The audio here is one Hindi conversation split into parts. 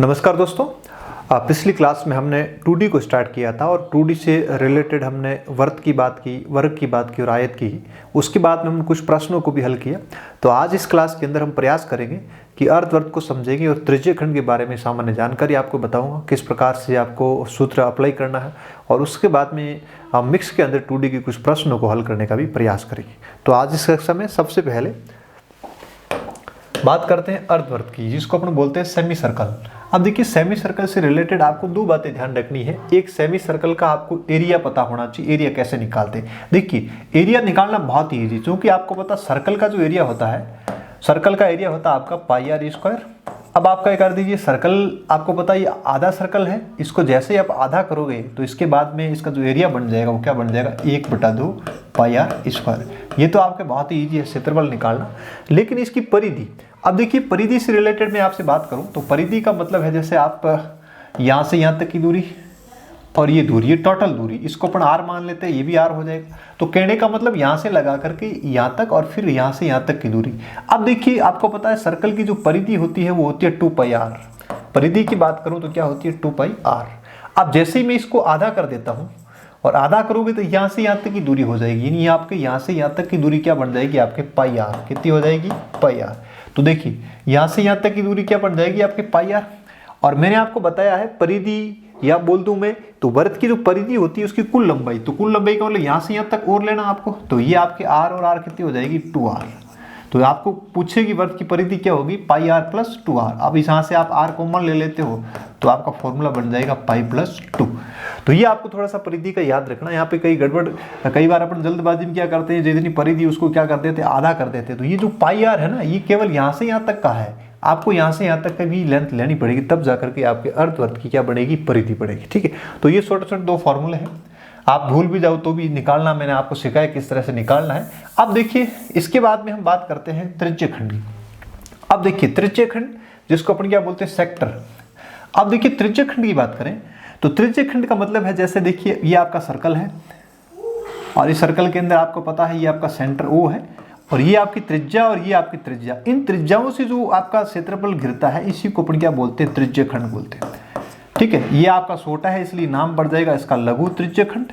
नमस्कार दोस्तों। पिछली क्लास में हमने 2D को स्टार्ट किया था और 2D से रिलेटेड हमने वर्ग की बात की और आयत की। उसके बाद में हमने कुछ प्रश्नों को भी हल किया। तो आज इस क्लास के अंदर हम प्रयास करेंगे कि अर्धवर्ग को समझेंगे और त्रिज्यखंड के बारे में सामान्य जानकारी आपको बताऊंगा, किस प्रकार से आपको सूत्र अप्लाई करना है, और उसके बाद में हम मिक्स के अंदर 2D के कुछ प्रश्नों को हल करने का भी प्रयास करेंगे। तो आज इस कक्षा में सबसे पहले बात करते हैं अर्धवर्ग की, जिसको अपन बोलते हैं सेमी सर्कल। अब देखिए, सेमी सर्कल से रिलेटेड आपको दो बातें ध्यान रखनी है। एक, सेमी सर्कल का आपको एरिया पता होना चाहिए। एरिया कैसे निकालते हैं? देखिए, एरिया निकालना बहुत ही ईजी, क्योंकि आपको पता सर्कल का जो एरिया होता है, सर्कल का एरिया होता है आपका पाई आर स्क्वायर। अब आप क्या कर दीजिए, सर्कल आपको पता ये आधा सर्कल है, इसको जैसे ही आप आधा करोगे तो इसके बाद में इसका जो एरिया बन जाएगा वो क्या बन जाएगा, 1/2 पाई आर स्क्वायर। ये तो आपके बहुत ही ईजी है क्षेत्रफल निकालना। लेकिन इसकी परिधि, अब देखिए परिधि से रिलेटेड मैं आपसे बात करूं तो परिधि का मतलब है जैसे आप यहाँ से यहाँ तक की दूरी और ये दूरी, ये टोटल दूरी, इसको अपन आर मान लेते हैं, ये भी आर हो जाएगा। तो कहने का मतलब यहाँ से लगा करके यहाँ तक और फिर यहाँ से यहाँ तक की दूरी। अब देखिए, आपको पता है सर्कल की जो परिधि होती है वो होती है 2 पाई आर। परिधि की बात करूँ तो क्या होती है, 2 पाई आर। अब जैसे ही मैं इसको आधा कर देता हूँ और आधा करोगे तो यहाँ से यहाँ तक की दूरी हो जाएगी, यानी आपके यहाँ से यहाँ तक की दूरी क्या बन जाएगी, आपके पाई आर। कितनी हो जाएगी, पाई आर। तो देखिए, यहाँ से यहाँ तक की दूरी क्या बन जाएगी, आपके पाई आर। और मैंने आपको बताया है परिधि, या बोल दूं मैं तो वर्ग की जो परिधि होती है उसकी कुल लंबाई, तो कुल लंबाई का मतलब यहाँ से यहाँ तक और लेना आपको, तो ये आपके आर और आर कितनी हो जाएगी, 2r। तो आपको पूछेगी वर्ग की परिधि क्या होगी, पाई आर प्लस 2r। अब इस यहाँ से आप r कॉमन ले लेते हो तो आपका फॉर्मूला बन जाएगा पाई प्लस 2। तो ये आपको थोड़ा सा परिधि का याद रखना। यहाँ पे कई गड़बड़, कई बार अपन जल्दबाजी में क्या करते हैं, जितनी परिधि उसको क्या कर देते हैं, आधा कर देते हैं। तो ये जो पाई आर है ना, ये केवल यहाँ से यहाँ तक का है, आपको यहाँ से यहाँ तक का भी लेंथ लेनी पड़ेगी, तब जाकर के आपके अर्धवर्ग की क्या बनेगी, परिधि पड़ेगी। ठीक है, तो ये छोटे छोटे दो फॉर्मूले हैं, आप भूल भी जाओ तो भी निकालना मैंने आपको सिखाया किस तरह से निकालना है। अब देखिए, इसके बाद में हम बात करते हैं त्रिज्यखंड की। अब देखिए, त्रिज्यखंड जिसको अपन क्या बोलते हैं, सेक्टर। अब देखिए, त्रिज्यखंड की बात करें तो त्रिज्यखंड का मतलब है, जैसे देखिए ये आपका सर्कल है और इस सर्कल के अंदर आपको पता है ये आपका सेंटर O है और ये आपकी त्रिज्या और ये आपकी त्रिज्या। इन त्रिज्याओं से जो आपका क्षेत्रफल घिरता है इसी को अपन क्या बोलते हैं, त्रिज्यखंड बोलते हैं। ठीक है, ये आपका छोटा है इसलिए नाम पड़ जाएगा इसका लघु त्रिज्यखंड,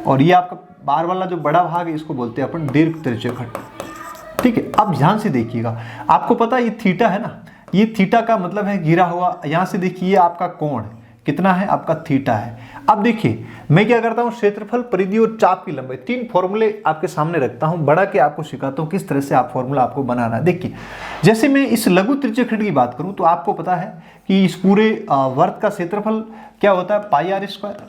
और ये आपका बाहर वाला जो बड़ा भाग है इसको बोलते हैं अपन दीर्घ त्रिज्यखंड। ठीक है, अब ध्यान से देखिएगा, आपको पता है ये थीटा है ना, ये थीटा का मतलब है घिरा हुआ। यहाँ से देखिए आपका कोण कितना है, आपका थीटा है। अब देखिए, मैं क्या करता हूँ, क्षेत्रफल, परिधि और चाप की लंबाई, तीन फॉर्मूले आपके सामने रखता हूँ, बड़ा के आपको सिखाता हूँ किस तरह से आप फॉर्मूला आपको बनाना है। देखिए, जैसे मैं इस लघु त्रिज्यखंड की बात करूँ तो आपको पता है कि इस पूरे वर्ग का क्षेत्रफल क्या होता है, पाई आर स्क्वायर।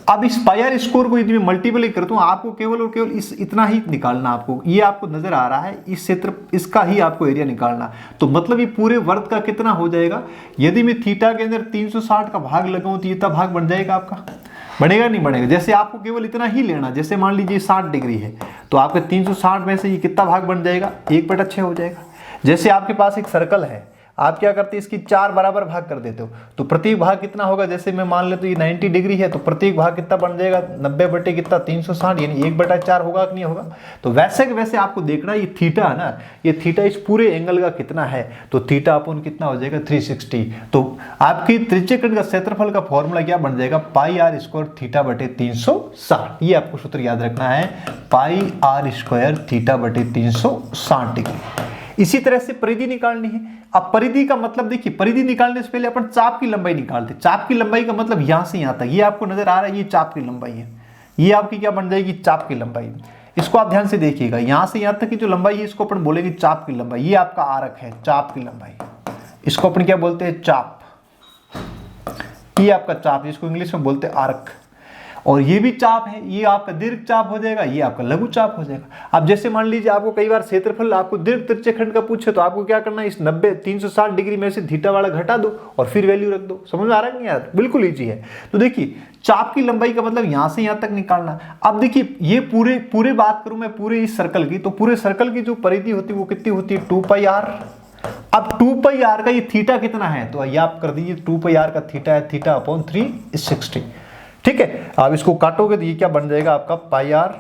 अब इस पाई आर स्क्वायर को यदि मैं मल्टीप्लाई करता हूँ, आपको केवल और केवल इस इतना ही निकालना। आपको ये आपको नजर आ रहा है, इस क्षेत्र इसका ही आपको एरिया निकालना। तो मतलब ये पूरे वर्ग का कितना हो जाएगा, यदि मैं थीटा के अंदर 360 का भाग लगाऊं तो इतना भाग बन जाएगा आपका, बनेगा नहीं बनेगा। जैसे आपको केवल इतना ही लेना, जैसे मान लीजिए 60 डिग्री है तो आपके 360 में से ये कितना भाग बन जाएगा, 1/6 हो जाएगा। जैसे आपके पास एक सर्कल है, आप क्या करते हैं, इसकी 4 बराबर भाग कर देते हो तो प्रत्येक भाग कितना होगा, जैसे मैं मान लेता हूँ ये 90 डिग्री है तो प्रत्येक भाग कितना बन जाएगा, 90 कितना 360, यानी 1/4 होगा कि नहीं होगा। तो वैसे के वैसे आपको देखना, ये थीटा है ना, ये थीटा इस पूरे एंगल का कितना है, तो थीटा अपन कितना हो जाएगा, 360। तो आपकी त्रिज्यखंड का क्षेत्रफल का फॉर्मूला क्या बन जाएगा, पाई आर स्क्वायर थीटा बटे 360। ये आपको सूत्र याद रखना है, पाई आर स्क्वायर थीटा बटे 360 डिग्री। इसी तरह से परिधि निकालनी है। अब परिधि का मतलब देखिए, परिधि निकालने से पहले अपन चाप की लंबाई निकालते। चाप की लंबाई का मतलब यहां से यहां तक, ये आपको नजर आ रहा है, ये चाप की लंबाई है, ये आपकी क्या बन जाएगी, चाप की लंबाई। इसको आप ध्यान से देखिएगा, यहां से यहां तक की जो लंबाई है इसको अपन बोलेंगे चाप की लंबाई। ये आपका आरक है, चाप की लंबाई, इसको अपन क्या बोलते हैं, चाप। ये आपका चाप, जिसको इंग्लिश में बोलते हैं आर्क। और ये भी चाप है, ये आपका दीर्घ चाप हो जाएगा, ये आपका लघु चाप हो जाएगा। अब जैसे मान लीजिए आपको कई बार क्षेत्रफल आपको दीर्घ त्रिज्यखंड का पूछे तो आपको क्या करना है, इस 360 डिग्री में से थीटा वाला घटा दो और फिर वैल्यू रख दो। समझ में आ रहा है नहीं यार, बिल्कुल ईजी है। तो देखिए, चाप की लंबाई का मतलब यहां से यहां तक निकालना। अब देखिए, ये पूरे बात करूं मैं पूरे इस सर्कल की, तो पूरे सर्कल की जो परिधि होती है वो कितनी होती है, 2 पाई आर। अब 2 पाई आर का ये थीटा कितना है, तो ये आप कर दीजिए, 2 पाई आर का थीटा है थीटा अपॉन 360। ठीक है, आप इसको काटोगे तो ये क्या बन जाएगा आपका, पाई आर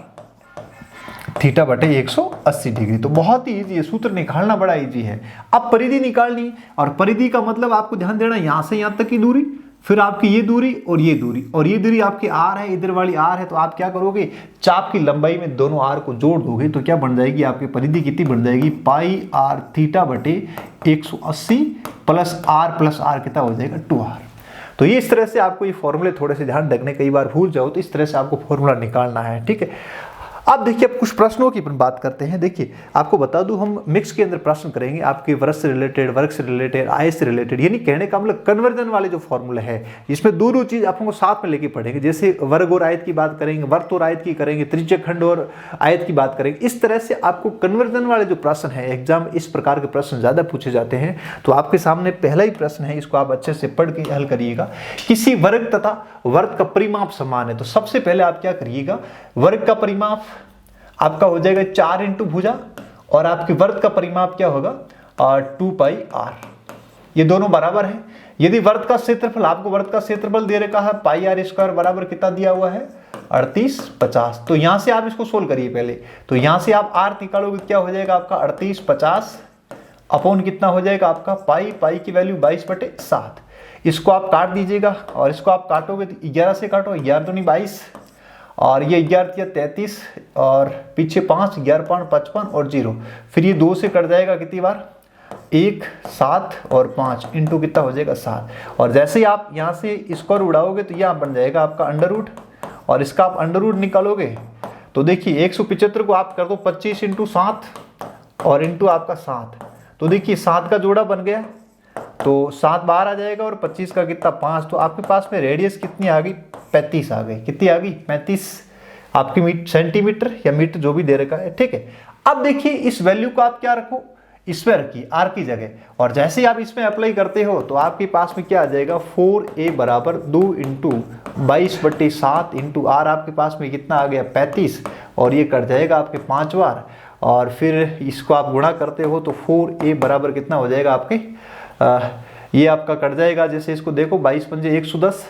थीटा बटे 180 डिग्री। तो बहुत ही इजी है, सूत्र निकालना बड़ा इजी है। अब परिधि निकालनी, और परिधि का मतलब आपको ध्यान देना यहां से यहां तक की दूरी, फिर आपकी ये दूरी और ये दूरी, और ये दूरी आपकी आर है, इधर वाली आर है। तो आप क्या करोगे, चाप की लंबाई में दोनों आर को जोड़ दोगे तो क्या बन जाएगी आपकी परिधि, कितनी बन जाएगी, पाई आर थीटा बटे 180 प्लस आर कितना हो जाएगा, 2r। तो ये इस तरह से आपको ये फॉर्मूले थोड़े से ध्यान रखने, कई बार भूल जाओ तो इस तरह से आपको फॉर्मूला निकालना है, ठीक है। अब देखिए, अब कुछ प्रश्नों की बात करते हैं। देखिए आपको बता दूं, हम मिक्स के अंदर प्रश्न करेंगे आपके वर्ग से रिलेटेड, वर्ग से रिलेटेड, आय से रिलेटेड, यानी कहने का मतलब कन्वर्जन वाले जो फॉर्मूले है, इसमें दोनों चीज आपको साथ में लेके पढ़ेंगे। जैसे वर्ग और आयत की बात करेंगे, वर्ग और आयत की करेंगे, त्रिज्यक खंड और आयत की बात करेंगे। इस तरह से आपको कन्वर्जन वाले जो प्रश्न है, एग्जाम इस प्रकार के प्रश्न ज्यादा पूछे जाते हैं। तो आपके सामने पहला ही प्रश्न है, इसको आप अच्छे से पढ़ के हल करिएगा। किसी वर्ग तथा वर्ग का परिमाप समान है, तो सबसे पहले आप क्या करिएगा, वर्ग का परिमाप आपका हो जाएगा 4 इंटू भुजा, और आपके वर्ग का परिमाप क्या होगा 2 पाई r, ये दोनों बराबर है। यदि वर्ग का क्षेत्रफल, आपको वर्ग का क्षेत्रफल दे रखा है पाई आर स्क्वायर बराबर कितना दिया हुआ है 3850, तो यहां से आप इसको सोल्व करिए पहले। तो यहां से आप r निकालोगे, क्या हो जाएगा आपका 3850 अपॉन कितना हो जाएगा आपका पाई की वैल्यू 22/7। इसको आप काट दीजिएगा, और इसको आप काटोगे तो 11 से काटो, 11 दूनी 22, और ये 11 33, और पीछे 5, 11 5 55 और 0, फिर ये 2 से कट जाएगा कितनी बार 1, 7 और 5 इंटू कितना हो जाएगा 7। और जैसे ही आप यहाँ से स्क्वायर उड़ाओगे तो यह बन जाएगा आपका अंडर रूट, और इसका आप अंडर रूट निकालोगे तो देखिए 175 को आप कर दो 25 इंटू 7 और इंटू आपका 7, तो देखिए 7 का जोड़ा बन गया, तो 7 बाहर आ जाएगा, और 25 का कितना 5, तो आपके पास में रेडियस कितनी आ गई 35 आ गई। कितनी आ गई 35 आपकी सेंटीमीटर या मीटर जो भी दे रखा है, ठीक है। अब देखिए इस वैल्यू को आप क्या रखो, इसमें रखिए r की जगह, और जैसे ही आप इसमें अप्लाई करते हो तो आपके पास में क्या आ जाएगा 4a बराबर 2 इंटू 22/7 इंटू r, आपके पास में कितना आ गया 35, और ये कट जाएगा आपके 5 बार, और फिर इसको आप गुणा करते हो तो 4a बराबर कितना हो जाएगा आपके ये आपका कट जाएगा, जैसे इसको देखो 22 पंजे 110,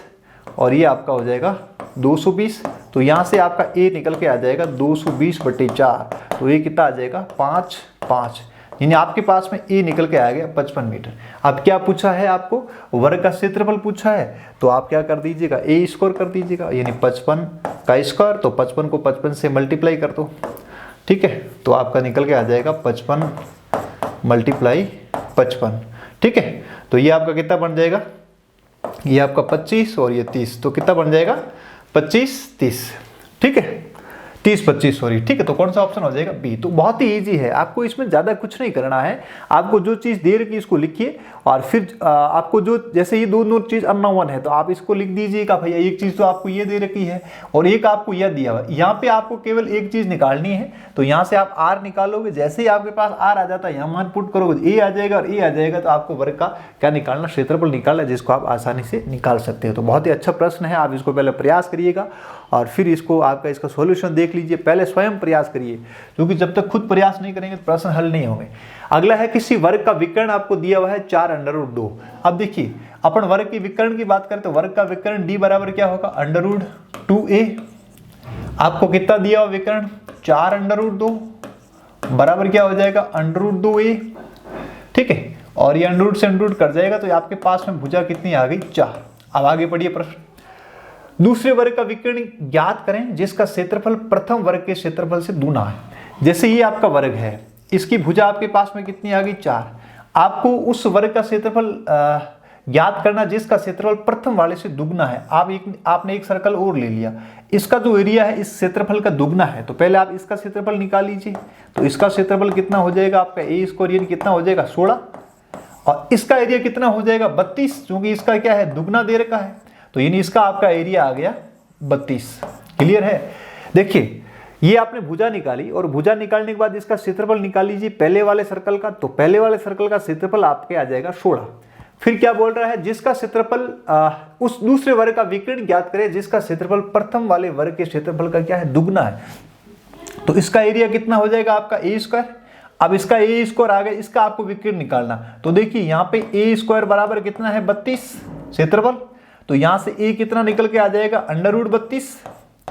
और ये आपका हो जाएगा 220, तो यहाँ से आपका a निकल के आ जाएगा 220/4, तो ये कितना आ जाएगा 5, यानी आपके पास में a निकल के आ गया 55 मीटर। अब क्या पूछा है आपको, वर्ग का क्षेत्रफल पूछा है, तो आप क्या कर दीजिएगा a स्क्वायर कर दीजिएगा, यानी 55 का स्क्वायर, तो 55 को 55 से मल्टीप्लाई कर दो, ठीक है। तो आपका निकल के आ जाएगा 55 × 55, ठीक है। तो ये आपका कितना बन जाएगा, ये आपका 25 और ये 30, तो कितना बन जाएगा 25 30, ठीक है, 30 25 सॉरी, ठीक है। तो कौन सा ऑप्शन हो जाएगा बी। तो बहुत ही इजी है, आपको इसमें ज़्यादा कुछ नहीं करना है, आपको जो चीज़ दे रखी इसको लिखिए, और फिर आपको जो जैसे ये दोनों चीज़ अननोन है तो आप इसको लिख दीजिएगा, भैया एक चीज़ तो आपको ये दे रखी है और एक आपको यह दिया हुआ है, यहाँ पे आपको केवल एक चीज़ निकालनी है। तो यहाँ से आप आर निकालोगे, जैसे ही आपके पास आर आ जाता है यहाँ मान पुट करोगे ए आ जाएगा, और ए आ जाएगा तो आपको वर्ग का क्या निकालना, क्षेत्रफल निकालना, जिसको आप आसानी से निकाल सकते हो। तो बहुत ही अच्छा प्रश्न है, आप इसको पहले प्रयास करिएगा और फिर इसको आपका इसका सॉल्यूशन देख लीजिए। पहले स्वयं प्रयास करिए, क्योंकि जब तक खुद प्रयास नहीं करेंगे तो प्रश्न हल नहीं होंगे। अगला है किसी वर्ग का विकर्ण आपको दिया हुआ है 4√2। अब देखिए अपन वर्ग के विकर्ण की बात करें तो वर्ग का विकर्ण d बराबर क्या होगा √2a। आपको कितना दिया हुआ विकर्ण 4√2 बराबर क्या हो जाएगा √2a, ठीक है। और ये अंडर रूट से अंडर रूट कट जाएगा, तो आपके पास में भुजा कितनी आ गई 4। अब आगे बढ़िए प्रश्न। दूसरे वर्ग का विकर्ण ज्ञात करें जिसका क्षेत्रफल प्रथम वर्ग के क्षेत्रफल से दूना है। जैसे ये आपका वर्ग है, इसकी भुजा आपके पास में कितनी आ गई 4। आपको उस वर्ग का क्षेत्रफल ज्ञात करना जिसका क्षेत्रफल प्रथम वाले से दुगना है। आपने एक सर्कल और ले लिया, इसका जो एरिया है इस क्षेत्रफल का दुगना है, तो पहले आप इसका क्षेत्रफल निकाल लीजिए। तो इसका क्षेत्रफल कितना हो जाएगा आपका ए स्क्वायर, यानी कितना हो जाएगा 16, और इसका एरिया कितना हो जाएगा 32, क्योंकि इसका क्या है दुगना दे रखा है, तो यानी इसका आपका एरिया आ गया 32। क्लियर है। देखिए ये आपने भुजा निकाली, और भुजा निकालने के बाद इसका क्षेत्रफल निकाल लीजिए पहले वाले सर्कल का। तो पहले वाले सर्कल का क्षेत्रफल आपके आ जाएगा 16। फिर क्या बोल रहा है, जिसका क्षेत्रफल उस दूसरे वर्ग का विकर्ण ज्ञात करें जिसका क्षेत्रफल प्रथम वाले वर्ग के क्षेत्रफल का क्या है दुगना है। तो इसका एरिया कितना हो जाएगा आपका ए स्क्वायर। अब इसका ए स्क्वायर आ गया, इसका आपको विकर्ण निकालना। तो देखिए यहाँ पे ए स्क्वायर बराबर कितना है 32 क्षेत्रफल, तो यहाँ से ए कितना निकल के आ जाएगा √32।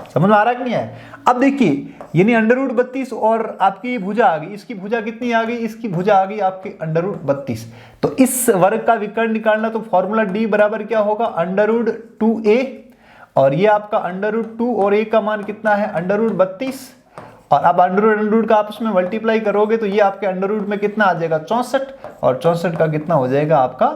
समझ में आ रहा है कि नहीं है। अब देखिए यानी √32 और आपकी भुजा आ गई, इसकी भुजा कितनी आ गई, इसकी भुजा आ गई आपकी √32। तो इस वर्ग का विकर्ण निकालना, तो फॉर्मूला D बराबर क्या होगा, √2a, और ये आपका √2 और a का मान कितना है √32, और अब अंडर का आपस में मल्टीप्लाई करोगे तो ये आपके अंडर में कितना आ जाएगा 64, और 64 का कितना हो जाएगा आपका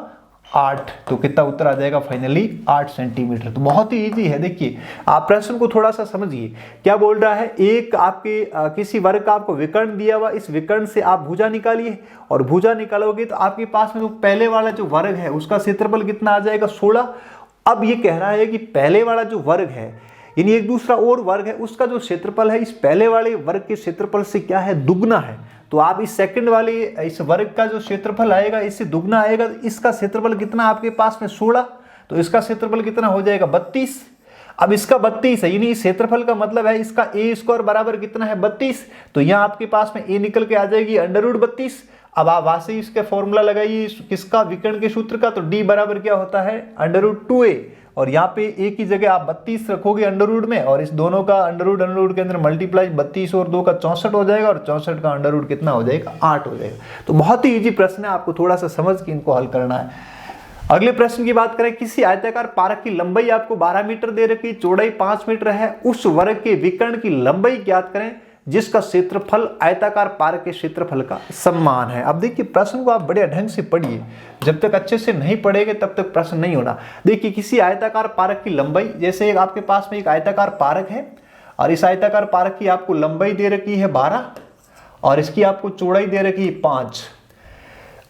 8। तो कितना उत्तर आ जाएगा फाइनली 8 सेंटीमीटर। तो बहुत ही इजी है। देखिए आप प्रश्न को थोड़ा सा समझिए, क्या बोल रहा है, एक आपके किसी वर्ग का आपको विकर्ण दिया हुआ, इस विकर्ण से आप भुजा निकालिए, और भुजा निकालोगे तो आपके पास में तो पहले वाला जो वर्ग है उसका क्षेत्रफल कितना आ जाएगा 16। अब ये कह रहा है कि पहले वाला जो वर्ग है यानी एक दूसरा और वर्ग है, उसका जो क्षेत्रफल है इस पहले वाले वर्ग के क्षेत्रफल से क्या है, दुगना है। तो आप इस सेकंड वाले इस वर्ग का जो क्षेत्रफल आएगा इससे दुगना आएगा, तो इसका क्षेत्रफल कितना आपके पास में 16, तो इसका क्षेत्रफल कितना हो जाएगा 32। अब इसका 32 है, यानी क्षेत्रफल का मतलब है इसका a² बराबर कितना है 32, तो यहाँ आपके पास में a निकल के आ जाएगी √32। अब आप वहां से इसका फॉर्मूला लगाइए किसका, विकर्ण के सूत्र का, तो d बराबर क्या होता है √2a, और यहाँ पे a की जगह आप 32 रखोगे अंडर में, और इस दोनों का अंडर के अंदर मल्टीप्लाई 32 और 2 का 64 हो जाएगा, और 64 का अंडर कितना हो जाएगा 8 हो जाएगा। तो बहुत ही इजी प्रश्न है, आपको थोड़ा सा समझ के इनको हल करना है। अगले प्रश्न की बात करें, किसी आयताकार पार्क की लंबाई आपको 12 मीटर दे रखी, चौड़ाई 5 मीटर है, उस वर्ग के विकर्ण की लंबाई ज्ञात करें जिसका क्षेत्रफल आयताकार पार्क के क्षेत्रफल का समान है। अब देखिए प्रश्न को आप बड़े ढंग से पढ़िए, जब तक अच्छे से नहीं पढ़ेंगे तब तक प्रश्न नहीं होना। देखिए किसी आयताकार पार्क की लंबाई, जैसे एक आपके पास में एक आयताकार पार्क है, और इस आयताकार पार्क की आपको लंबाई दे रखी है 12, और इसकी आपको चौड़ाई दे रखी है 5।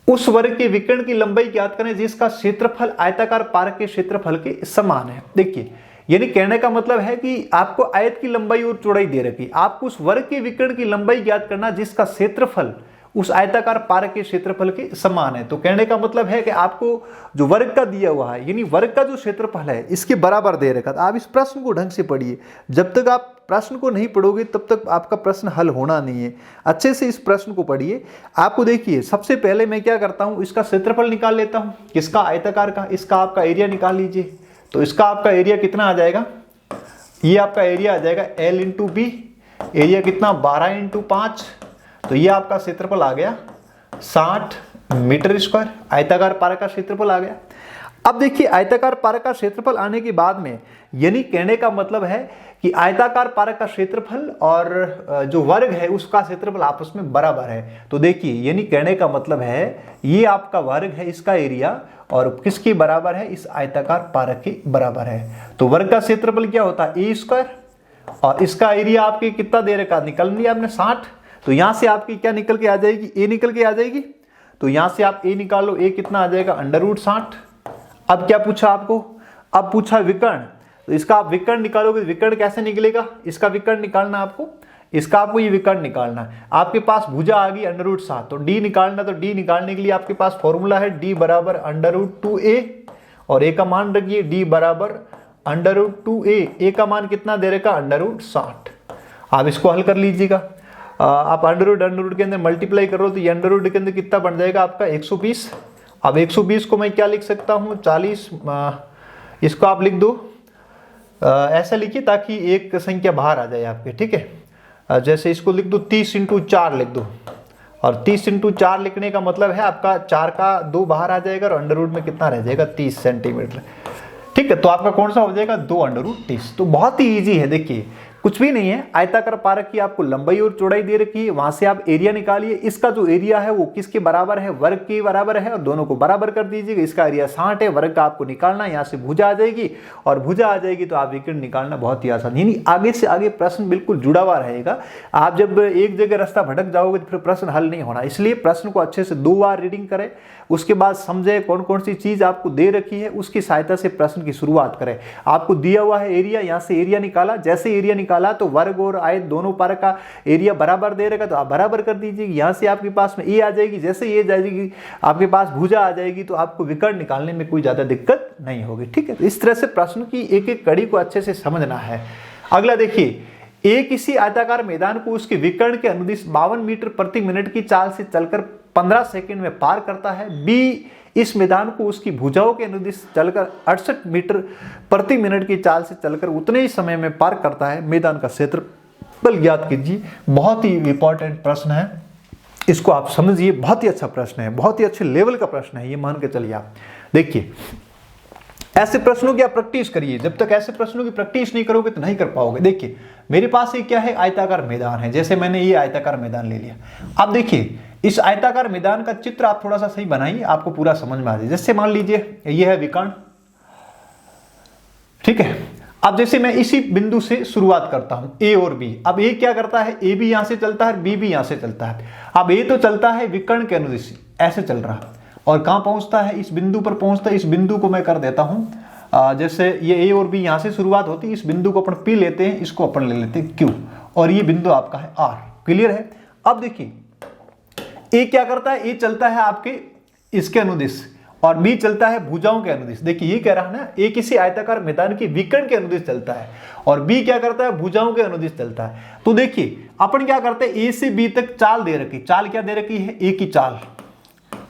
उस वर्ग के विकर्ण की लंबाई ज्ञात करें जिसका क्षेत्रफल आयताकार पार्क के क्षेत्रफल के समान है। देखिए यानी कहने का मतलब है कि आपको आयत की लंबाई और चौड़ाई दे रखी, आपको उस वर्ग के विकर्ण की लंबाई ज्ञात करना जिसका क्षेत्रफल उस आयताकार पार्क के क्षेत्रफल के समान है। तो कहने का मतलब है कि आपको जो वर्ग का दिया हुआ है यानी वर्ग का जो क्षेत्रफल है इसके बराबर दे रखा। आप इस प्रश्न को ढंग से पढ़िए, जब तक आप प्रश्न को नहीं पढ़ोगे तब तक आपका प्रश्न हल होना नहीं है। अच्छे से इस प्रश्न को पढ़िए। आपको देखिए सबसे पहले मैं क्या करता हूँ, इसका क्षेत्रफल निकाल लेता हूँ, किसका, आयताकार का। इसका आपका एरिया निकाल लीजिए, तो इसका आपका एरिया कितना आ जाएगा, ये आपका एरिया आ जाएगा L × B, एरिया कितना 12 × 5, तो ये आपका क्षेत्रफल आ गया 60 मीटर स्क्वायर। आयताकार पार्क का क्षेत्रफल आ गया। अब देखिए आयताकार पार्क का क्षेत्रफल आने के बाद में यानी कहने का मतलब है कि आयताकार पार्क का क्षेत्रफल और जो वर्ग है उसका क्षेत्रफल आपस में बराबर है। तो देखिए यानी कहने का मतलब है ये आपका वर्ग है, इसका एरिया और किसके बराबर है, इस आयताकार पार्क के बराबर है। तो वर्ग का क्षेत्रफल क्या होता है a², और इसका एरिया आपके कितना दे रखा, निकल लिया आपने 60। तो यहां से आपकी क्या निकल के आ जाएगी, a निकल के आ जाएगी। तो यहां से आप a निकालो, a कितना आ जाएगा √60। अब क्या पूछा आपको, अब पूछा विकर्ण, तो इसका आप विकर्ण निकालोगे। विकर्ण कैसे निकलेगा, इसका विकर्ण निकालना आपको, इसका आपको ये विकर्ण निकालना है। आपके पास भुजा आ गई √7, तो d निकालना, तो d निकालने के लिए आपके पास फॉर्मूला है d बराबर √2a, और a का मान रखिए d बराबर √2a। a का मान कितना दे रखा √60। आप इसको हल कर लीजिएगा। आप अंडर के अंदर मल्टीप्लाई करो तो ये अंडर के अंदर कितना बन जाएगा आपका 120। अब 120 को मैं क्या लिख सकता हूँ 40, इसको आप लिख दो, ऐसा लिखिए ताकि एक संख्या बाहर आ जाए आपके, ठीक है। जैसे इसको लिख दो 30 × 4 लिख दो, और 30 × 4 लिखने का मतलब है आपका 4 का 2 बाहर आ जाएगा और अंडर में कितना रह जाएगा 30 सेंटीमीटर, ठीक है। तो आपका कौन सा हो जाएगा 2 √30। तो बहुत ही ईजी है। देखिए कुछ भी नहीं है, आयताकार पार्क की आपको लंबाई और चौड़ाई दे रखी है, वहां से आप एरिया निकालिए। इसका जो एरिया है वो किसके बराबर है, वर्ग के बराबर है, और दोनों को बराबर कर दीजिएगा। इसका एरिया 60 है, वर्ग का आपको निकालना है, यहाँ से भुजा आ जाएगी, और भुजा आ जाएगी तो आप विकर्ण निकालना बहुत ही आसान। यानी आगे से आगे प्रश्न बिल्कुल जुड़ा हुआ रहेगा। आप जब एक जगह रास्ता भटक जाओगे तो फिर प्रश्न हल नहीं होना। इसलिए प्रश्न को अच्छे से 2 बार रीडिंग करें, उसके बाद समझे कौन कौन सी चीज आपको दे रखी है, उसकी सहायता से प्रश्न की शुरुआत करें। आपको दिया हुआ है एरिया, यहाँ से एरिया निकाला, जैसे एरिया निकाला तो वर्ग और आयत दोनों पार्क का एरिया बराबर दे रखा, तो आप बराबर कर दीजिए। यहाँ से आपके पास में ए आ जाएगी, जैसे ये जाएगी आपके पास भुजा आ जाएगी, तो आपको विकर्ण निकालने में कोई ज्यादा दिक्कत नहीं होगी, ठीक है। तो इस तरह से प्रश्न की एक एक कड़ी को अच्छे से समझना है। अगला देखिए, ए किसी आयताकार मैदान को उसके विकर्ण के अनुदिश 52 मीटर प्रति मिनट की चाल से चलकर 15 सेकंड में पार करता है। बी इस मैदान को उसकी भुजाओं के अनुदिश चलकर 68 मीटर प्रति मिनट की चाल से चलकर उतने ही समय में पार करता है। मैदान का क्षेत्र बल ज्ञात कीजिए। बहुत ही इंपॉर्टेंट प्रश्न है, इसको आप समझिए, बहुत ही अच्छा प्रश्न है, बहुत ही अच्छे लेवल का प्रश्न है ये, मान के चलिए आप। देखिए ऐसे प्रश्नों की आप प्रैक्टिस करिए, जब तक ऐसे प्रश्नों की प्रैक्टिस नहीं करोगे तो नहीं कर पाओगे। देखिए मेरे पास ये क्या है, आयताकार मैदान है, जैसे मैंने ये आयताकार मैदान ले लिया। अब देखिए इस आयताकार मैदान का चित्र आप थोड़ा सा सही बनाइए, आपको पूरा समझ में आ जाए। जैसे मान लीजिए ये है विकर्ण, ठीक है। अब जैसे मैं इसी बिंदु से शुरुआत करता हूं, ए और बी। अब ए क्या करता है, ए भी यहां से चलता है, बी भी यहां से चलता है। अब ए तो चलता है विकर्ण के अनुदिश, ऐसे चल रहा है, और कहां पहुंचता है, इस बिंदु पर पहुंचता है। इस बिंदु को मैं कर देता हूं, जैसे ये ए और बी यहां से शुरुआत होती है, इस बिंदु को अपन पी लेते हैं, इसको अपन ले लेते हैं क्यू, और ये बिंदु आपका है आर। क्लियर है। अब देखिए ए क्या करता है, ए चलता है आपके इसके अनुदिश, और बी चलता है भुजाओं के अनुदिश। देखिए ये कह रहा है ना, ए किसी आयताकार मैदान की विकर्ण के अनुदिश चलता है, और बी क्या करता है, भुजाओं के अनुदिश चलता है। तो देखिए अपन क्या करते हैं, ए से बी तक चाल दे रखी, चाल क्या दे रखी है, ए की चाल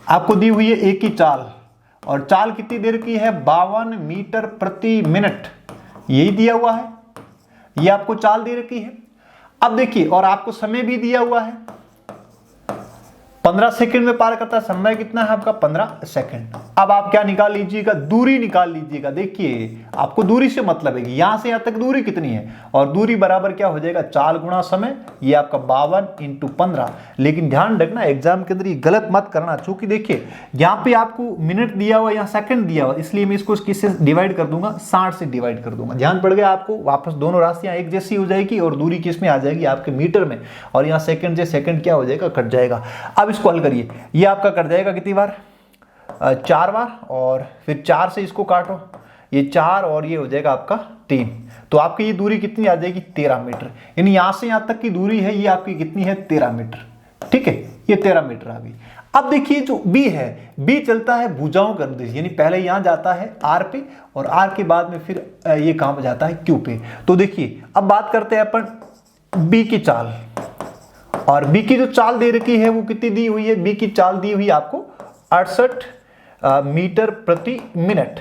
आपको दी हुई है, ए की चाल, और चाल कितनी देर की है, 52 मीटर प्रति मिनट, यही दिया हुआ है, ये आपको चाल दे रखी है। अब देखिए और आपको समय भी दिया हुआ है, 15 सेकंड में पार करता है, समय कितना है आपका, 15 सेकंड। अब आप क्या निकाल लीजिएगा, दूरी निकाल लीजिएगा। देखिए आपको दूरी से मतलब है कि यहां से यहां तक दूरी कितनी है, और दूरी बराबर क्या हो जाएगा, चाल गुणा समय, ये आपका 52 × 15। लेकिन ध्यान रखना एग्जाम के अंदर ये गलत मत करना, चूंकि देखिए यहाँ पे आपको मिनट दिया हुआ, यहाँ सेकंड दिया हुआ, इसलिए मैं इसको किससे डिवाइड कर दूंगा, 60 से डिवाइड कर दूंगा। ध्यान पड़ गया आपको, वापस दोनों राशियां एक जैसी हो जाएगी, और दूरी किस में आ जाएगी, आपके मीटर में, और यहाँ सेकंड से सेकंड क्या हो जाएगा, कट जाएगा। अब इसको हल करिए, ये आपका कट जाएगा कितनी बार, 4 बार, और फिर 4 से इसको काटो, ये 4 और ये हो जाएगा आपका 3, तो आपकी ये दूरी कितनी आ जाएगी, 13 मीटर। यानी यहां से यहां तक की दूरी है, ये आपकी कितनी है, 13 मीटर। ठीक है, ये 13 मीटर आ गई। अब देखिए जो बी है, बी चलता है भुजाओं के अनुदिश, यानी पहले यहां जाता है आर पे, और आर के बाद में फिर ये कहां पे जाता है, क्यू पे। तो देखिए अब बात करते हैं अपन बी की चाल, और बी की जो चाल दे रखी है वो कितनी दी हुई है, बी की चाल दी हुई आपको 68 मीटर प्रति मिनट,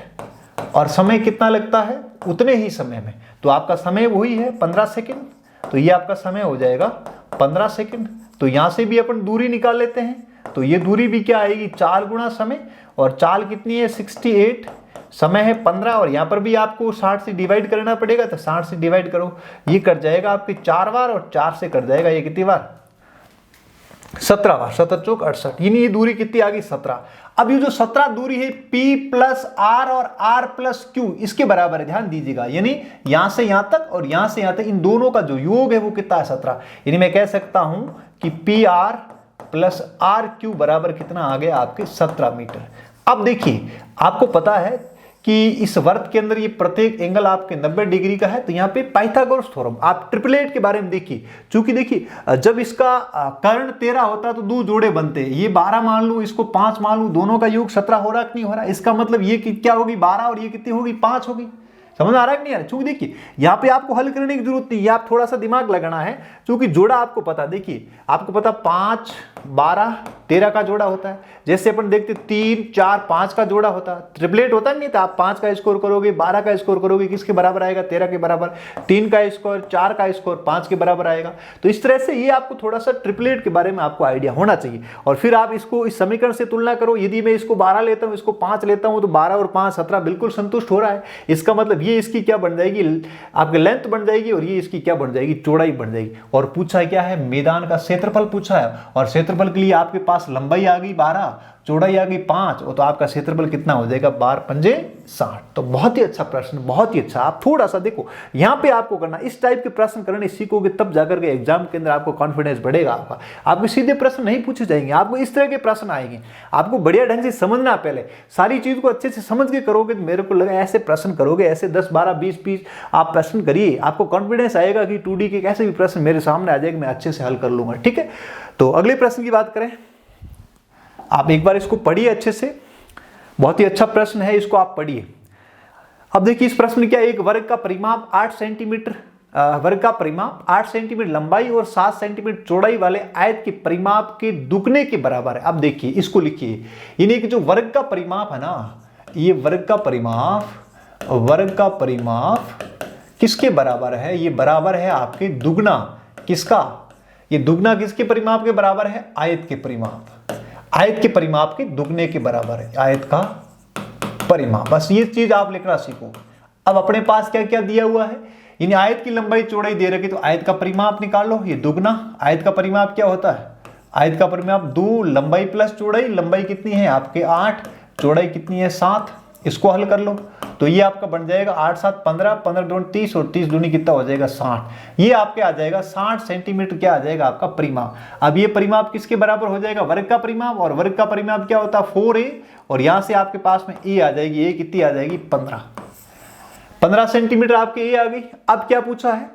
और समय कितना लगता है, उतने ही समय में। तो आपका समय वही है 15 सेकंड, तो ये आपका समय हो जाएगा 15 सेकंड। तो यहां से भी अपन दूरी निकाल लेते हैं, तो ये दूरी भी क्या आएगी, चाल गुणा समय, और चाल कितनी है 68, समय है 15, और यहां पर भी आपको 60 से डिवाइड करना पड़ेगा, तो 60 से डिवाइड करो, ये कट जाएगा आपके 4 बार, और 4 से कट जाएगा ये कितनी बार, 17 बार, 17 चौक 68, यानी ये दूरी कितनी आ गई, 17। अब ये जो 17 दूरी है P प्लस R और R प्लस Q इसके बराबर है, ध्यान दीजिएगा। यानी यहां से यहां तक और यहां से यहां तक इन दोनों का जो योग है वो कितना है, 17। यानी मैं कह सकता हूं कि PR प्लस RQ बराबर कितना आ गया, आपके 17 मीटर। अब देखिए आपको पता है कि इस वर्त के अंदर ये प्रत्येक एंगल आपके 90 डिग्री का है, तो यहाँ पे पाइथागोरस थ्योरम, आप ट्रिपलेट के बारे में देखिए, चूंकि देखिए जब इसका कर्ण 13 होता तो 2 जोड़े बनते, ये 12 मान लूं, इसको 5 मान लूं, दोनों का योग 17 हो रहा कि नहीं हो रहा, इसका मतलब ये क्या होगी 12, और ये कितनी होगी 5 होगी। समझ आ रहा है कि नहीं आ रहा? चूंकि देखिए यहाँ पे आपको हल करने की जरूरत नहीं है, आप थोड़ा सा दिमाग लगाना है, क्योंकि जोड़ा आपको पता, देखिए आपको पता 5, 12, 13 का जोड़ा होता है। जैसे अपन देखते 3, 4, 5 का जोड़ा होता है, ट्रिपलेट होता नहीं था, आप 5 का स्कोर करोगे, 12 का स्कोर करोगे, किसके बराबर आएगा, 13 के बराबर। 3 का स्कोर, 4 का स्कोर 5 के बराबर आएगा। तो इस तरह से ये आपको थोड़ा सा ट्रिपलेट के बारे में आपको आइडिया होना चाहिए, और फिर आप इसको इस समीकरण से तुलना करो। यदि मैं इसको 12 लेता हूं, इसको 5 लेता हूं, तो 12 और 5 17 बिल्कुल संतुष्ट हो रहा है। इसका मतलब ये इसकी क्या बन जाएगी, आपकी लेंथ बन जाएगी, और ये इसकी क्या बन जाएगी, चौड़ाई बन जाएगी। और पूछा क्या है, मैदान का क्षेत्रफल पूछा है, और क्षेत्रफल के लिए आपके पास लंबाई आ गई 12, चौड़ाई आ गई 5, और तो आपका क्षेत्रफल कितना हो जाएगा, 12 पंजे 60। तो बहुत ही अच्छा प्रश्न, बहुत ही अच्छा। आप थोड़ा सा देखो यहां पे आपको करना, इस टाइप के प्रश्न करने सीखोगे तब जाकर के एग्जाम के अंदर आपको कॉन्फिडेंस बढ़ेगा आपका। आपको सीधे प्रश्न नहीं पूछे जाएंगे, आपको इस तरह के प्रश्न आएंगे। आपको बढ़िया ढंग से समझना, पहले सारी चीज को अच्छे से समझ के करोगे, तो मेरे को लगा ऐसे प्रश्न करोगे, ऐसे 10, 12, 20 आप प्रश्न करिए, आपको कॉन्फिडेंस आएगा कि 2D के कैसे भी प्रश्न मेरे सामने आ जाएगा, मैं अच्छे से हल कर लूंगा। ठीक है, तो अगले प्रश्न की बात करें, आप एक बार इसको पढ़िए अच्छे से, बहुत ही अच्छा प्रश्न है, इसको आप पढ़िए। अब देखिए इस प्रश्न क्या, एक वर्ग का परिमाप 8 सेंटीमीटर, वर्ग का परिमाप 8 सेंटीमीटर लंबाई और 7 सेंटीमीटर चौड़ाई वाले आयत के परिमाप के दुगने के बराबर है। अब देखिए इसको लिखिए, यानी कि जो वर्ग का परिमाप है ना, ये वर्ग का परिमाप किसके बराबर है, ये बराबर है आपके दुगना, किसका, ये दुगना किसके परिमाप के बराबर है, आयत के परिमाप, आयत के परिमाप के दुगने के बराबर है, आयत का परिमाप। बस ये चीज आप लिखना सीखो। अब अपने पास क्या क्या दिया हुआ है, यानी आयत की लंबाई चौड़ाई दे रखी, तो आयत का परिमाप निकाल लो, ये दुगना, आयत का परिमाप क्या होता है, आयत का परिमाप 2 लंबाई प्लस चौड़ाई, लंबाई कितनी है आपके 8, चौड़ाई कितनी है 7, इसको हल कर लो तो ये आपका बन जाएगा 8 7 15, 15 दूनी 30 और 30 दूनी कितना हो जाएगा 60। ये आपके आ जाएगा 60 सेंटीमीटर क्या आ जाएगा आपका परिमाप। अब ये परिमाप किसके बराबर हो जाएगा, वर्ग का परिमाप, और वर्ग का परिमाप क्या होता है 4a, और यहां से आपके पास में a आ जाएगी, a कितनी आ जाएगी 15 सेंटीमीटर आपकी a आ गई। अब क्या पूछा है,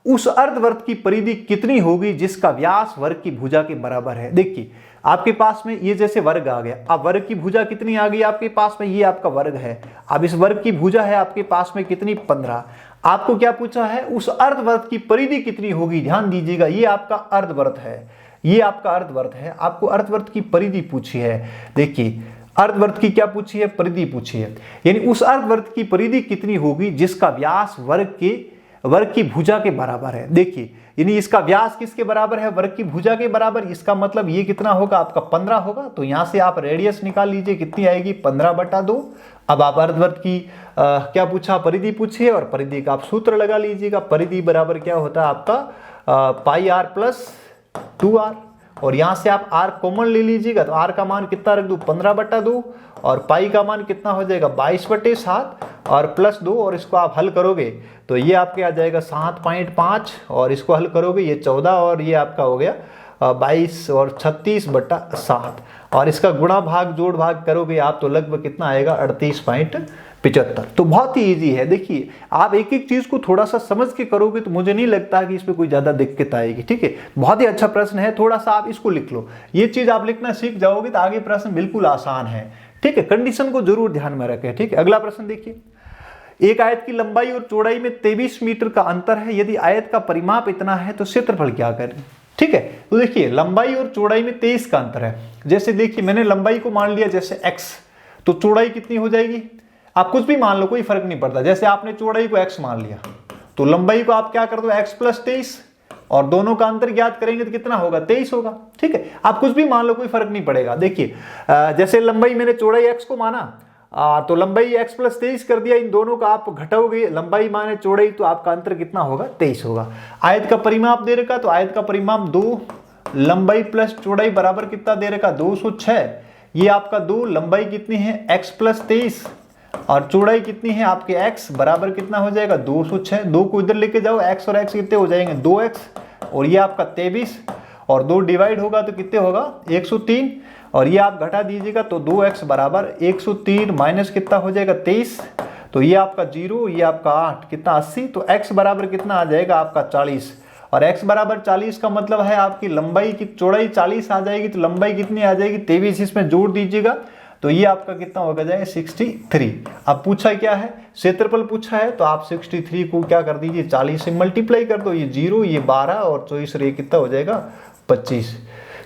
उस अर्धवृत्त की परिधि कितनी होगी जिसका व्यास वर्ग की भुजा के बराबर है। देखिए आपके पास में ये जैसे वर्ग आ गया, अब वर्ग की भुजा कितनी आ गई आपके पास में, ये आपका वर्ग है, अब इस वर्ग की भुजा है आपके पास में कितनी 15। आपको क्या पूछा है, उस अर्धवृत्त की परिधि कितनी होगी, ध्यान दीजिएगा ये आपका अर्धवृत्त है, ये आपका अर्धवृत्त है, आपको अर्धवृत्त की परिधि पूछी है। देखिए अर्धवृत्त की क्या पूछी है, परिधि पूछी है, यानी उस अर्धवृत्त की परिधि कितनी होगी जिसका व्यास वर्ग की भुजा के बराबर है। देखिए यानी इसका व्यास किसके बराबर है, वर्ग की भुजा के बराबर, इसका मतलब ये कितना होगा आपका 15 होगा, तो यहां से आप रेडियस निकाल लीजिए कितनी आएगी 15/2। अब आप अर्धवृत्त की क्या पूछा, परिधि पूछिए, और परिधि का आप सूत्र लगा लीजिएगा, परिधि बराबर क्या होता है आपका पाई r प्लस 2r, और यहां से आप r कॉमन ले लीजिएगा, तो r का मान कितना रख दूं 15/2, और पाई का मान कितना हो जाएगा 22/7 और प्लस 2, और इसको आप हल करोगे तो ये आपके आ जाएगा 7.5, और इसको हल करोगे ये 14, और ये आपका हो गया 22 और 36/7, और इसका गुणा भाग जोड़ भाग करोगे आप तो लगभग कितना आएगा 38.75। तो बहुत ही इजी है। देखिए आप एक एक चीज को थोड़ा सा समझ के करोगे तो मुझे नहीं लगता कि इसमें कोई ज्यादा दिक्कत आएगी। ठीक है, बहुत ही अच्छा प्रश्न है, थोड़ा सा आप इसको लिख लो, ये चीज आप लिखना सीख जाओगे तो आगे प्रश्न बिल्कुल आसान है। ठीक है, कंडीशन को जरूर ध्यान में रखें। ठीक है, अगला प्रश्न देखिए, एक आयत की लंबाई और चौड़ाई में 23 मीटर का अंतर है, यदि आयत का परिमाप इतना है तो क्षेत्रफल क्या करें। ठीक है, तो देखिए लंबाई और चौड़ाई में 23 का अंतर है। जैसे देखिए मैंने लंबाई को मान लिया जैसे x, तो चौड़ाई कितनी हो जाएगी, आप कुछ भी मान लो कोई फर्क नहीं पड़ता। जैसे आपने चौड़ाई को x मान लिया तो लंबाई को आप क्या कर दो x + 23, और दोनों का अंतर ज्ञात करेंगे तो कितना होगा 23 होगा। ठीक है, आप कुछ भी मान लो कोई फर्क नहीं पड़ेगा। देखिए जैसे लंबाई मैंने चौड़ाई x को माना तो लंबाई x + 23 कर दिया, इन दोनों का आप घटाओगे लंबाई माने चौड़ाई तो आपका अंतर कितना होगा 23 होगा। आयत का परिमाप दे रखा, तो आयत का परिमाप 2 लंबाई प्लस चौड़ाई बराबर कितना दे रखा 206। ये आपका 2 लंबाई कितनी है x + 23 और चौड़ाई कितनी है आपके x बराबर कितना हो जाएगा 206। 2 को इधर लेके जाओ, x और x कितने हो जाएंगे 2x, और ये आपका 23, और 2 डिवाइड होगा तो कितने होगा 103, और ये आप घटा दीजिएगा तो 2x बराबर 103 माइनस कितना हो जाएगा 23, तो ये आपका 0, ये आपका 8, कितना 80, तो x बराबर कितना आ जाएगा आपका 40, और x बराबर 40 का मतलब है आपकी लंबाई की चौड़ाई 40 आ जाएगी, तो लंबाई कितनी आ जाएगी 23, इसमें जोड़ दीजिएगा तो ये आपका कितना होगा जाएगा 63। अब पूछा क्या है, क्षेत्रफल पूछा है, तो आप 63 को क्या कर दीजिए 40 से मल्टीप्लाई कर दो, ये 0 ये 12 और 24 ये कितना हो जाएगा 25,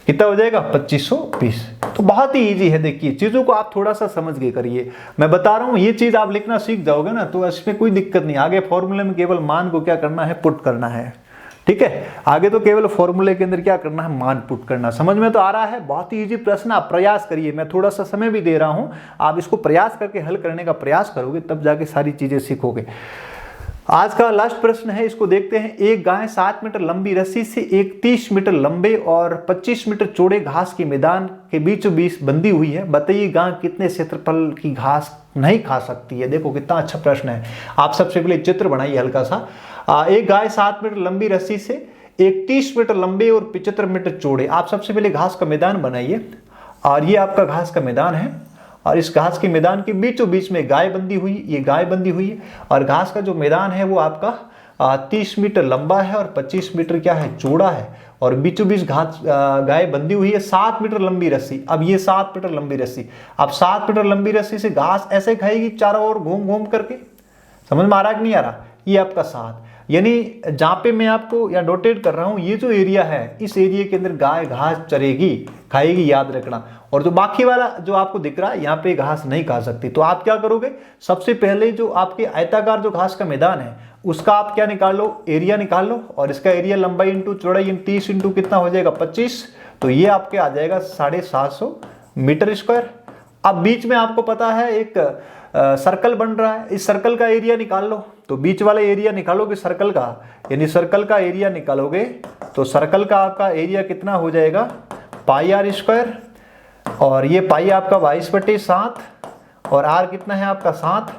कितना हो जाएगा 2520। तो बहुत ही इजी है। देखिए चीजों को आप थोड़ा सा समझ के करिए, मैं बता रहा हूँ ये चीज आप लिखना सीख जाओगे ना तो इसमें कोई दिक्कत नहीं। आगे फॉर्मूले में केवल मान को क्या करना है पुट करना है। ठीक है, आगे तो केवल फॉर्मूले के अंदर क्या करना है मान पुट करना। समझ में तो आ रहा है, बहुत ही इजी प्रश्न, आप प्रयास करिए, मैं थोड़ा सा समय भी दे रहा हूं, आप इसको प्रयास करके हल करने का प्रयास करोगे तब जाके सारी चीजें सीखोगे। आज का लास्ट प्रश्न है, इसको देखते हैं। एक गाय 7 मीटर लंबी रस्सी से एक 30 मीटर लंबे और 25 मीटर चौड़े घास के मैदान के बीचों बीच बंधी हुई है, बताइए गाय कितने क्षेत्रफल की घास नहीं खा सकती है। देखो कितना अच्छा प्रश्न है। आप सबसे पहले चित्र बनाइए हल्का सा। एक गाय 7 मीटर लंबी रस्सी से एक 30 मीटर लंबे और 75 मीटर चौड़े, आप सबसे पहले घास का मैदान बनाइए, और ये आपका घास का मैदान है, और इस घास के मैदान के बीचों बीच में गाय बंधी हुई, ये गाय बंधी हुई है, और घास का जो मैदान है वो आपका 30 मीटर लंबा है और 25 मीटर क्या है चौड़ा है, और बीचों बीच गाय बंधी हुई है 7 मीटर लंबी रस्सी। अब ये 7 मीटर लंबी रस्सी, अब 7 मीटर लंबी रस्सी से घास ऐसे खाएगी चारों ओर घूम घूम करके, समझ में आ रहा कि नहीं आ रहा, ये आपका 7। यानी जहां पे मैं आपको या नोटेट कर रहा हूं, ये जो एरिया है, इस एरिया के अंदर गाय घास चरेगी, खाएगी, याद रखना। और जो बाकी वाला जो आपको दिख रहा है, यहाँ पे घास नहीं खा सकती। तो आप क्या करोगे, सबसे पहले जो आपके आयताकार जो घास का मैदान है उसका आप क्या निकाल लो, एरिया निकाल लो। और इसका एरिया लंबाई इंटू चौड़ाई 30 इंटू कितना हो जाएगा 25, तो ये आपके आ जाएगा 750 मीटर स्क्वायर। अब बीच में आपको पता है एक सर्कल बन रहा है, इस सर्कल का एरिया निकाल लो। तो बीच वाला एरिया निकालोगे सर्कल का, यानी सर्कल का एरिया निकालोगे तो सर्कल का आपका एरिया कितना हो जाएगा पाई आर स्क्वायर, और ये पाई आपका 22/7 और आर कितना है आपका 7,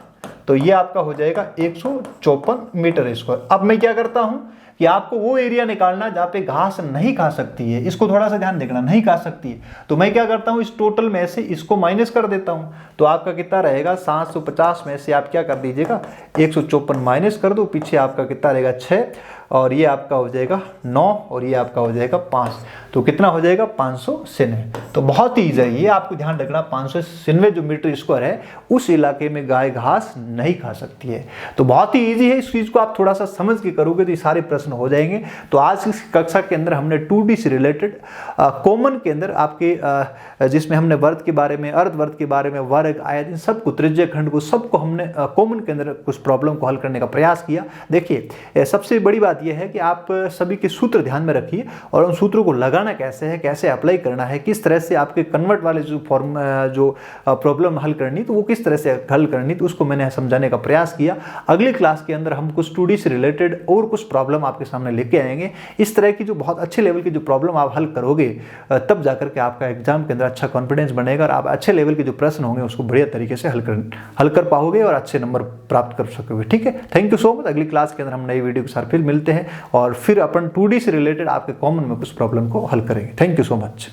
तो ये आपका हो जाएगा 154 मीटर स्क्वायर। अब मैं क्या करता हूं कि आपको वो एरिया निकालना जहां पे घास नहीं खा सकती है, इसको थोड़ा सा ध्यान देखना, नहीं खा सकती है। तो मैं क्या करता हूं, इस टोटल में से इसको माइनस कर देता हूं, तो आपका कितना रहेगा 750 में से आप क्या कर दीजिएगा 154 माइनस कर दो, पीछे आपका कितना रहेगा 6, और ये आपका हो जाएगा 9, और ये आपका हो जाएगा 5, तो कितना हो जाएगा 596। तो बहुत ही ईजी है, ये आपको ध्यान रखना 596 जो मीटर स्क्वायर है उस इलाके में गाय घास नहीं खा सकती है। तो बहुत ही ईजी है, इस चीज को आप थोड़ा सा समझ के करोगे तो ये सारे प्रश्न हो जाएंगे। तो आज की कक्षा के अंदर हमने 2D से रिलेटेड कॉमन के अंदर आपके जिसमें हमने वर्त के बारे में, अर्धवर्त के बारे में, वर्ग, आयत, इन सबको, त्रिज्य, खंड को, सबको हमने कॉमन के अंदर कुछ प्रॉब्लम को हल करने का प्रयास किया। देखिए सबसे बड़ी बात यह है कि आप सभी के सूत्र ध्यान में रखिए, और उन सूत्रों को लगाना कैसे है, कैसे अप्लाई करना है, किस तरह से आपके कन्वर्ट वाले जो प्रॉब्लम हल करनी, तो वो किस तरह से हल करनी, तो उसको मैंने समझाने का प्रयास किया। अगली क्लास के अंदर हम कुछ 2D से रिलेटेड और कुछ प्रॉब्लम आपके सामने लेके आएंगे। इस तरह की जो बहुत अच्छे लेवल की जो प्रॉब्लम आप हल करोगे तब जाकर के आपका एग्जाम के अंदर अच्छा कॉन्फिडेंस बनेगा, और आप अच्छे लेवल के जो प्रश्न होंगे उसको बढ़िया तरीके से हल कर पाओगे और अच्छे नंबर प्राप्त कर सकोगे। ठीक है, थैंक यू सो मच। अगली क्लास के अंदर हम नई वीडियो के साथ फिर मिलते हैं और फिर अपन 2D से रिलेटेड आपके कॉमन में कुछ प्रॉब्लम को हल करेंगे। Thank you so much.